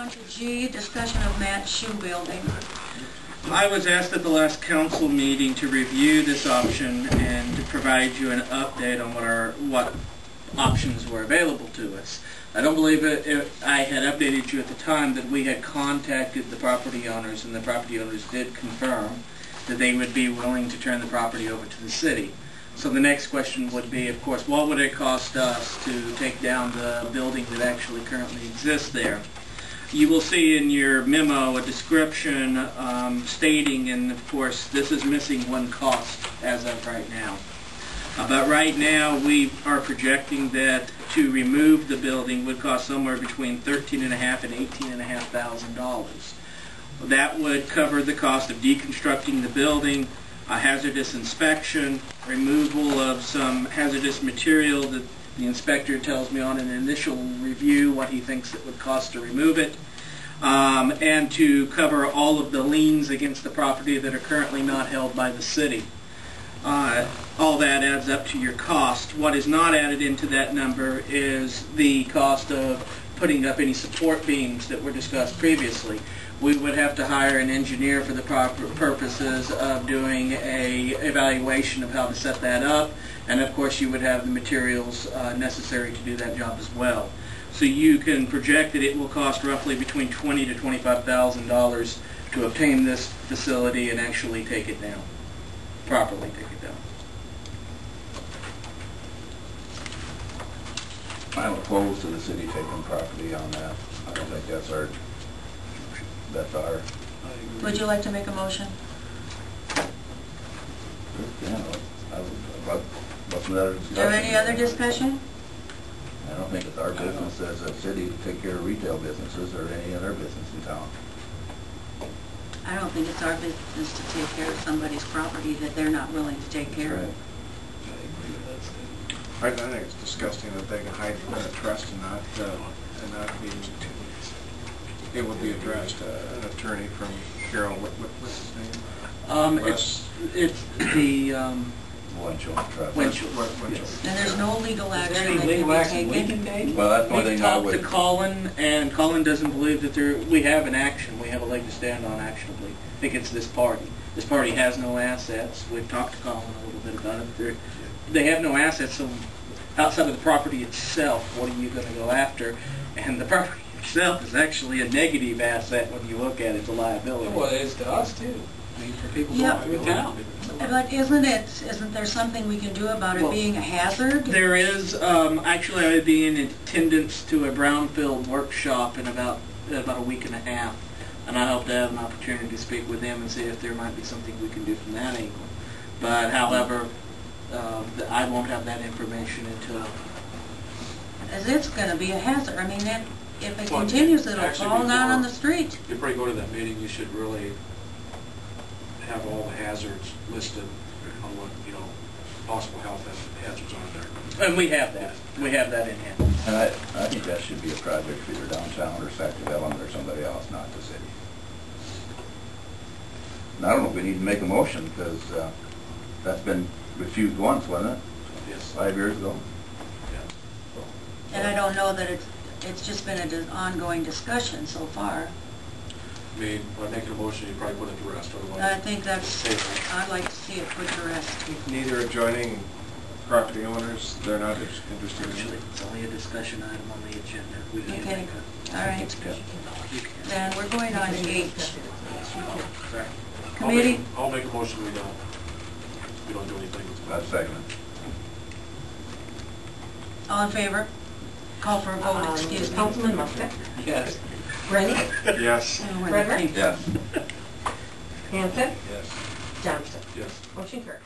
on to G, discussion of Matt's shoe building. I was asked at the last council meeting to review this option and to provide you an update on what options were available to us. I don't believe I had updated you at the time that we had contacted the property owners, and the property owners did confirm that they would be willing to turn the property over to the city. So the next question would be, of course, what would it cost us to take down the building that actually currently exists there? You will see in your memo a description stating, and of course this is missing one cost as of right now. But right now we are projecting that to remove the building would cost somewhere between $13,500 and $18,500. That would cover the cost of deconstructing the building, a hazardous inspection, removal of some hazardous material that the inspector tells me on an initial review what he thinks it would cost to remove it, and to cover all of the liens against the property that are currently not held by the city. All that adds up to your cost. What is not added into that number is the cost of putting up any support beams that were discussed previously. We would have to hire an engineer for the proper purposes of doing a evaluation of how to set that up, and of course you would have the materials necessary to do that job as well. So you can project that it will cost roughly between $20,000 to $25,000 to obtain this facility and actually take it down, properly take it down. I'm opposed to the city taking property on that. I don't think that's our. Would you like to make a motion? Yeah, Is there any other discussion? I don't think it's our business as a city to take care of retail businesses or any other business in town. I don't think it's our business to take care of somebody's property that they're not willing to take care of. I think it's disgusting that they can hide trust and not be. It would be addressed. An attorney from Carroll. What's his name? It's the Winchell Trust. Winchell. Yes. And there's no legal action that can be taken. Well, that's one thing I would. We've talked to Colin, and Colin doesn't believe that we have an action. We have a leg to stand on actionably. I think it's this party. This party has no assets. We've talked to Colin a little bit about it. They have no assets, so outside of the property itself, what are you going to go after? And the property itself is actually a negative asset when you look at it, it's a liability. Well, it is to us too. I mean, for people going through town. But isn't there something we can do about it being a hazard? There is. Actually, I would be in attendance to a brownfield workshop in about a week and a half, and I hope to have an opportunity to speak with them and see if there might be something we can do from that angle. But however, I won't have that information until. As it's going to be a hazard. I mean, if it continues, it'll fall down on the street. Before you go to that meeting, you should really have all the hazards listed on what, possible health hazards are there. And we have that. We have that in hand. And I think that should be a project for either downtown or Sac Development or somebody else, not the city. And I don't know if we need to make a motion because that's been refused once, wasn't it? Yes. 5 years ago. Yeah. And I don't know that it's just been an ongoing discussion so far. I mean, by making a motion, you probably put it to rest. Otherwise, I think I'd like to see it put to rest. Neither adjoining property owners, they're not interested in Actually, it's only a discussion item on the agenda. We can't Okay. make All right. Then we're going on to H. Sorry. Committee. I'll make a motion. We don't do anything. That's second. All in favor? Call for a vote, excuse me. Councilman Muscat? Yes. Rennie? Yes. Frederick? Yes. Hanson? Yes. Johnston? Yes. Motion carried.